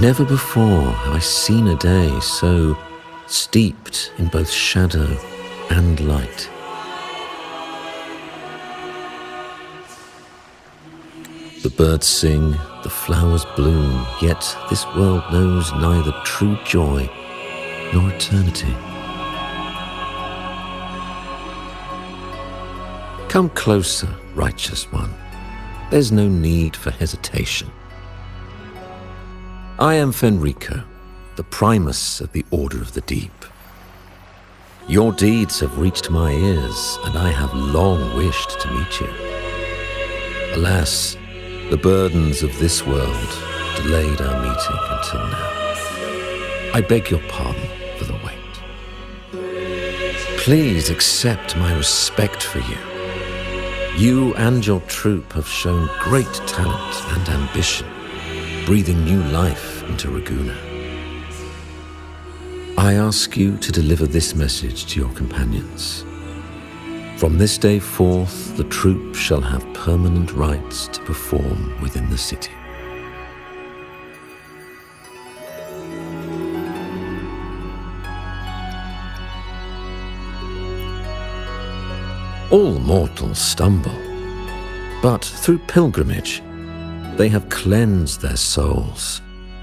Never before have I seen a day so steeped in both shadow and light. The birds sing, the flowers bloom, yet this world knows neither true joy nor eternity. Come closer, righteous one. There's no need for hesitation. I am Fenrico, the primus of the Order of the Deep. Your deeds have reached my ears, and I have long wished to meet you. Alas, the burdens of this world delayed our meeting until now. I beg your pardon for the wait. Please accept my respect for you. You and your troop have shown great talent and ambition, breathing new life into Raguna. I ask you to deliver this message to your companions. From this day forth, the troop shall have permanent rights to perform within the city. All mortals stumble, but through pilgrimage, they have cleansed their souls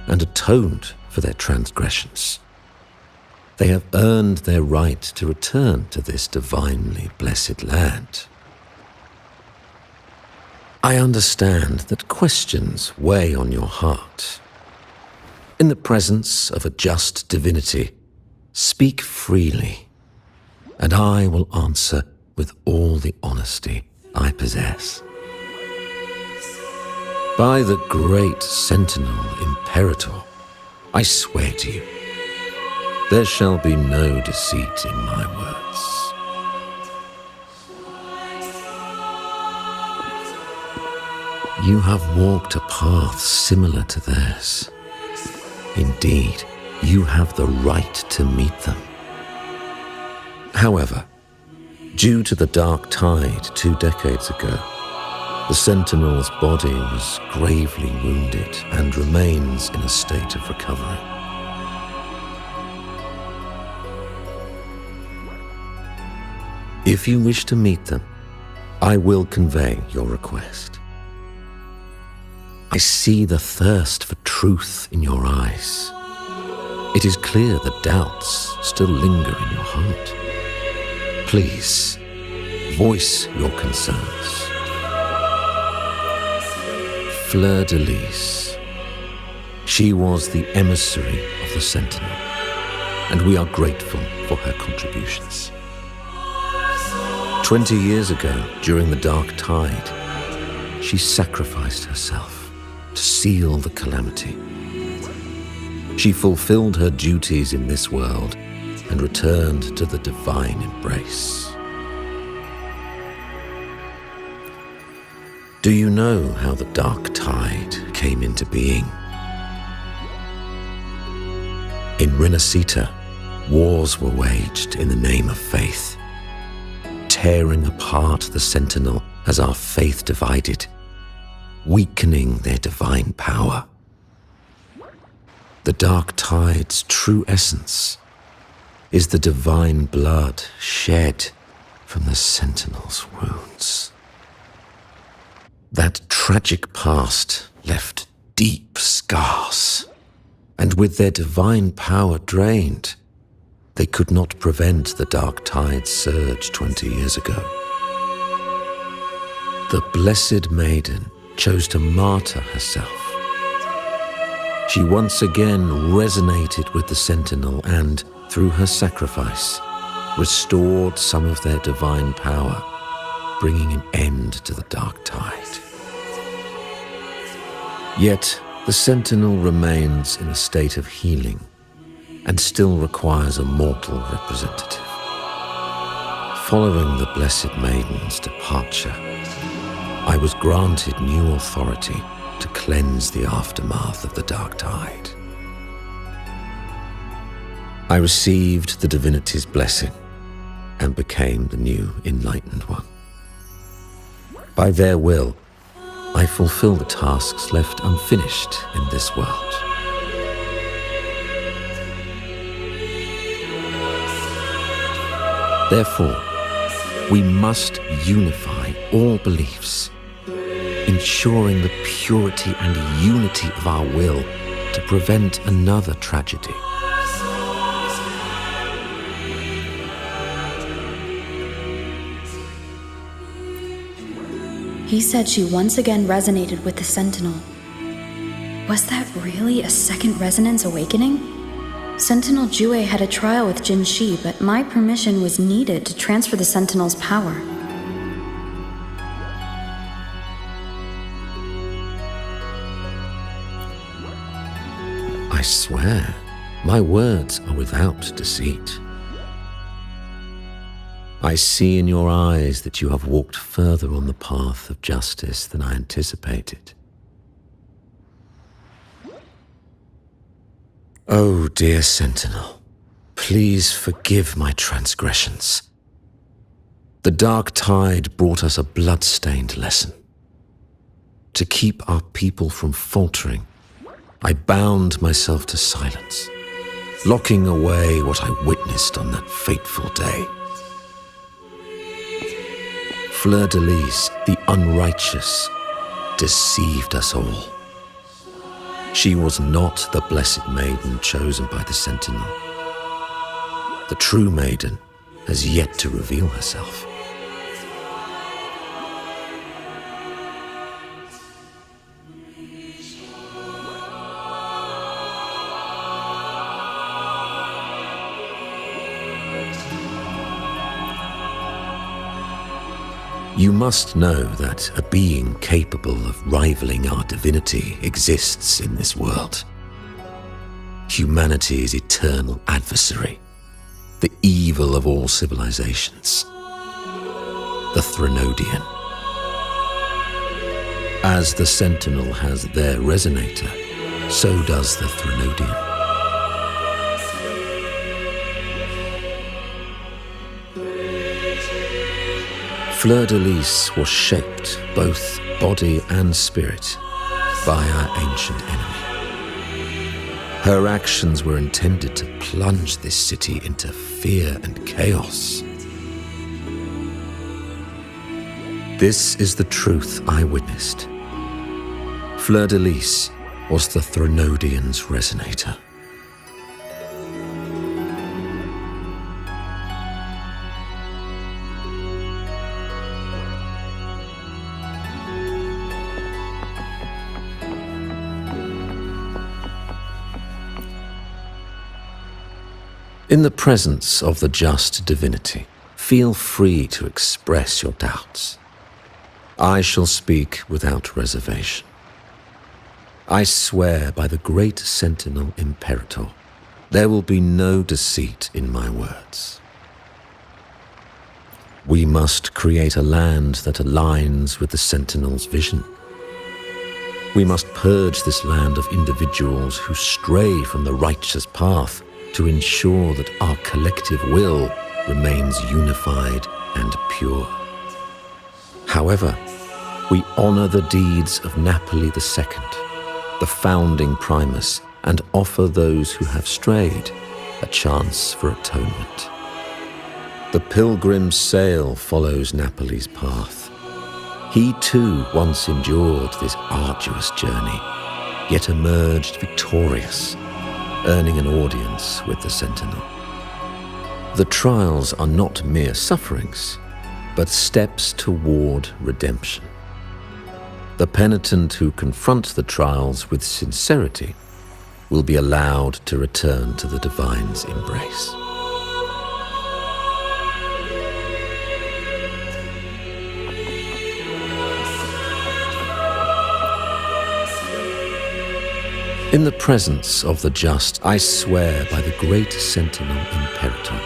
and atoned for their transgressions. They have earned their right to return to this divinely blessed land. I understand that questions weigh on your heart. In the presence of a just divinity, speak freely, and I will answer with all the honesty I possess. By the great Sentinel Imperator, I swear to you, there shall be no deceit in my words. You have walked a path similar to theirs. Indeed, you have the right to meet them. However, due to the dark tide 2 decades ago, the Sentinel's body was gravely wounded and remains in a state of recovery. If you wish to meet them, I will convey your request. I see the thirst for truth in your eyes. It is clear that doubts still linger in your heart. Please, voice your concerns. Fleur-de-Lis. She was the emissary of the Sentinel, and we are grateful for her contributions. 20 years ago, during the Dark Tide, she sacrificed herself to seal the calamity. She fulfilled her duties in this world and returned to the divine embrace. Do you know how the Dark Tide came into being? In Rinascita, wars were waged in the name of faith, tearing apart the Sentinel as our faith divided, weakening their divine power. The Dark Tide's true essence is the divine blood shed from the Sentinel's wounds. That tragic past left deep scars, and with their divine power drained, they could not prevent the Dark Tide's surge 20 years ago. The Blessed Maiden chose to martyr herself. She once again resonated with the Sentinel and, through her sacrifice, restored some of their divine power, bringing an end to the Dark Tide. Yet, the Sentinel remains in a state of healing and still requires a mortal representative. Following the Blessed Maiden's departure, I was granted new authority to cleanse the aftermath of the Dark Tide. I received the divinity's blessing and became the new Enlightened One. By their will, I fulfill the tasks left unfinished in this world. Therefore, we must unify all beliefs, ensuring the purity and unity of our will to prevent another tragedy. He said she once again resonated with the Sentinel. Was that really a second resonance awakening? Sentinel Jue had a trial with Jin Shi, but my permission was needed to transfer the Sentinel's power. I swear, my words are without deceit. I see in your eyes that you have walked further on the path of justice than I anticipated. Oh, dear Sentinel, please forgive my transgressions. The dark tide brought us a blood-stained lesson. To keep our people from faltering, I bound myself to silence, locking away what I witnessed on that fateful day. Fleur-de-Lis, the unrighteous, deceived us all. She was not the blessed maiden chosen by the Sentinel. The true maiden has yet to reveal herself. You must know that a being capable of rivaling our divinity exists in this world. Humanity's eternal adversary, the evil of all civilizations, the Threnodian. As the Sentinel has their resonator, so does the Threnodian. Fleur-de-Lis was shaped, both body and spirit, by our ancient enemy. Her actions were intended to plunge this city into fear and chaos. This is the truth I witnessed. Fleur-de-Lis was the Threnodian's resonator. In the presence of the just divinity, feel free to express your doubts. I shall speak without reservation. I swear by the great Sentinel Imperator, there will be no deceit in my words. We must create a land that aligns with the Sentinel's vision. We must purge this land of individuals who stray from the righteous path to ensure that our collective will remains unified and pure. However, we honor the deeds of Napoli II, the founding primus, and offer those who have strayed a chance for atonement. The pilgrim's sail follows Napoli's path. He too once endured this arduous journey, yet emerged victorious, earning an audience with the Sentinel. The trials are not mere sufferings, but steps toward redemption. The penitent who confront the trials with sincerity will be allowed to return to the divine's embrace. In the presence of the just, I swear by the great Sentinel Imperator,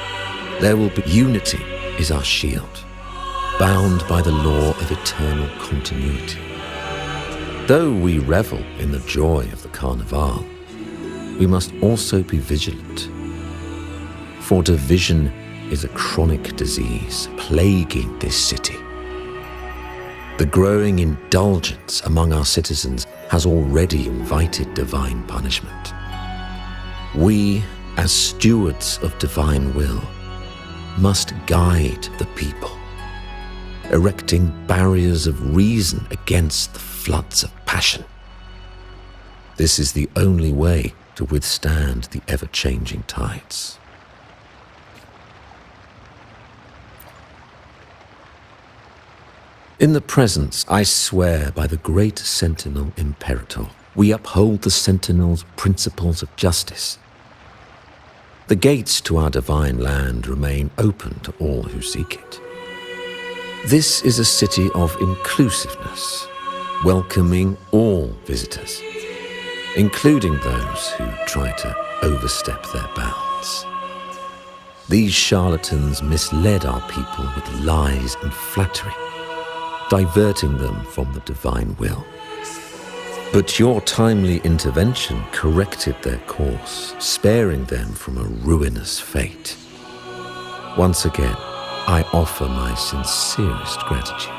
there will be unity is our shield, bound by the law of eternal continuity. Though we revel in the joy of the Carnival, we must also be vigilant. For division is a chronic disease plaguing this city. The growing indulgence among our citizens has already invited divine punishment. We, as stewards of divine will, must guide the people, erecting barriers of reason against the floods of passion. This is the only way to withstand the ever-changing tides. In the presence, I swear by the great Sentinel Imperator, we uphold the Sentinel's principles of justice. The gates to our divine land remain open to all who seek it. This is a city of inclusiveness, welcoming all visitors, including those who try to overstep their bounds. These charlatans misled our people with lies and flattery, diverting them from the divine will. But your timely intervention corrected their course, sparing them from a ruinous fate. Once again, I offer my sincerest gratitude.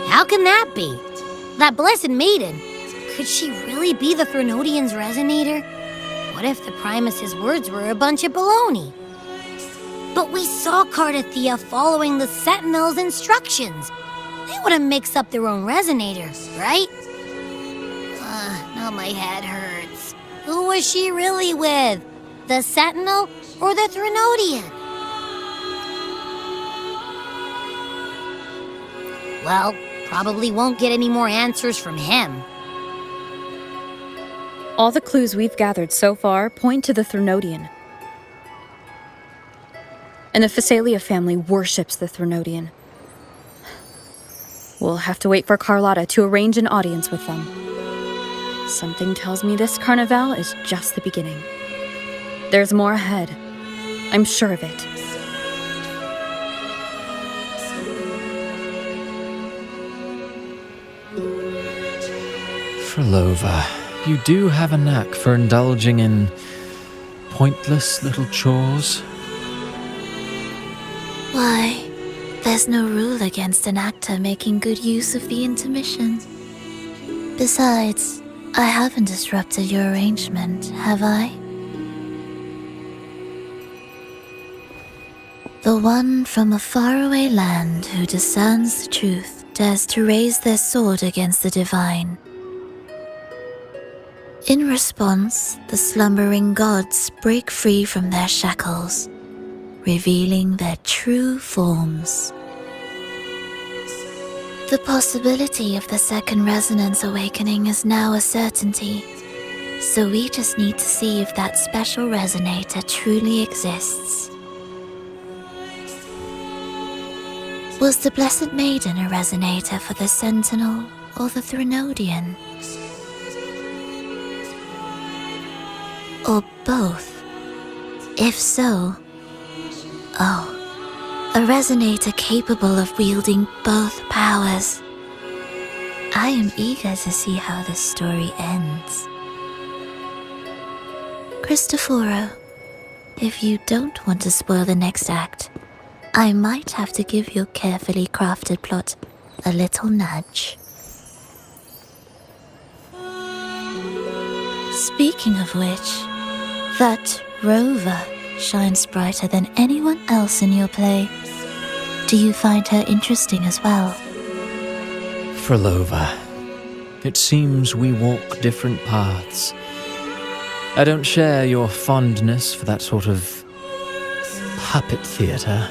How can that be? That blessed maiden. Could she really be the Threnodian's resonator? What if the Primus's words were a bunch of baloney? But we saw Cardathea following the Sentinel's instructions. They wouldn't mix up their own resonators, right? Now my head hurts. Who was she really with? The Sentinel or the Threnodian? Well, probably won't get any more answers from him. All the clues we've gathered so far point to the Threnodian. And the Phasalia family worships the Threnodian. We'll have to wait for Carlotta to arrange an audience with them. Something tells me this carnival is just the beginning. There's more ahead. I'm sure of it. Frolova, you do have a knack for indulging in pointless little chores. Why, there's no rule against an actor making good use of the intermission. Besides, I haven't disrupted your arrangement, have I? The one from a faraway land who discerns the truth dares to raise their sword against the divine. In response, the slumbering gods break free from their shackles, revealing their true forms. The possibility of the second resonance awakening is now a certainty, so we just need to see if that special resonator truly exists. Was the Blessed Maiden a resonator for the Sentinel or the Threnodian? Or both? If so, a resonator capable of wielding both powers. I am eager to see how this story ends. Cristoforo, if you don't want to spoil the next act, I might have to give your carefully crafted plot a little nudge. Speaking of which, that rover shines brighter than anyone else in your play. Do you find her interesting as well? Frolova, it seems we walk different paths. I don't share your fondness for that sort of puppet theatre.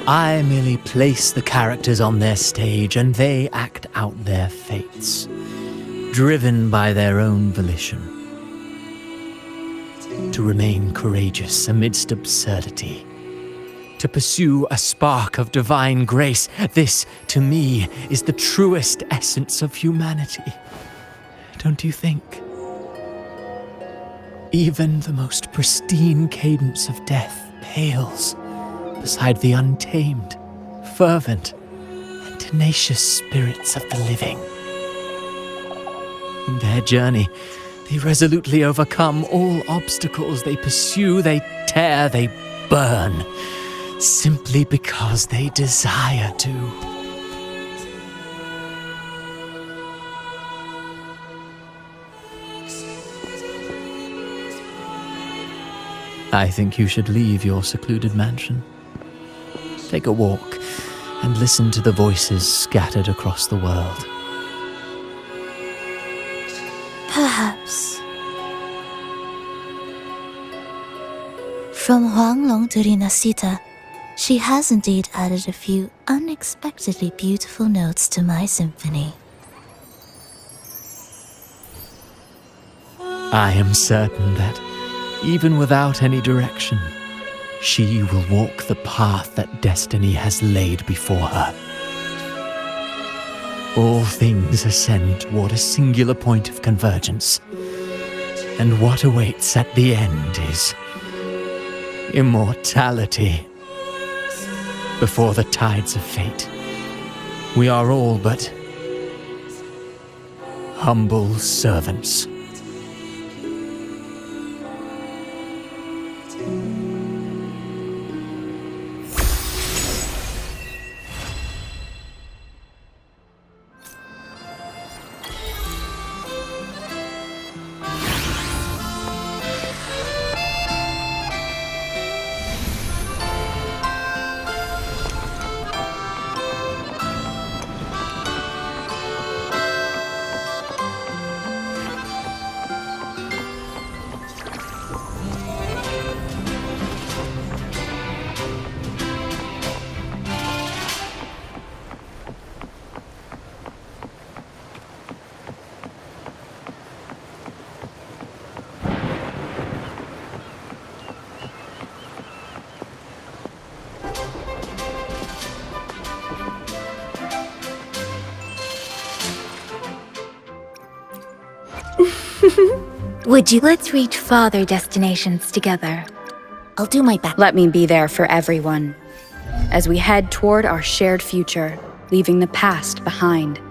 I merely place the characters on their stage and they act out their fates, driven by their own volition. To remain courageous amidst absurdity. to pursue a spark of divine grace. This, to me, is the truest essence of humanity. Don't you think? Even the most pristine cadence of death pales beside the untamed, fervent, and tenacious spirits of the living. In their journey, they resolutely overcome all obstacles. They pursue, they tear, they burn, simply because they desire to. I think you should leave your secluded mansion. Take a walk and listen to the voices scattered across the world. Perhaps. From Huanglong to Rinasita, she has indeed added a few unexpectedly beautiful notes to my symphony. I am certain that, even without any direction, she will walk the path that destiny has laid before her. All things ascend toward a singular point of convergence, and what awaits at the end is immortality. Before the tides of fate, we are all but humble servants. Let's reach farther destinations together. I'll do my best. Let me be there for everyone, as we head toward our shared future, leaving the past behind.